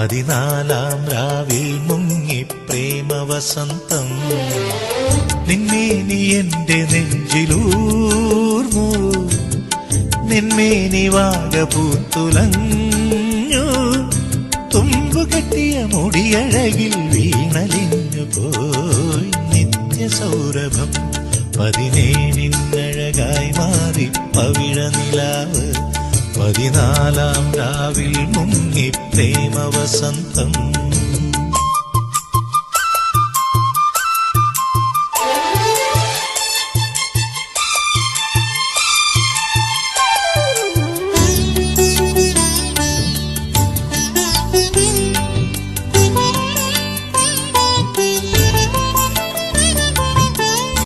14-ാം രാവിൽ മുങ്ങി പ്രേമവസന്തം. നിന്മേനി എന്റെ നെഞ്ചിലൂർന്നു, നിന്മേനി വാഗപൂത്തുലഞ്ഞു. തുമ്പുകെട്ടിയ മുടിയഴകിൽ വീണലിഞ്ഞു പോയി നിത്യസൗരഭം. 17-ഴകായി മാറി പവിഴ നിലാവ്. 14-ാം രാവിൽ മുങ്ങി പ്രേമവസന്തം.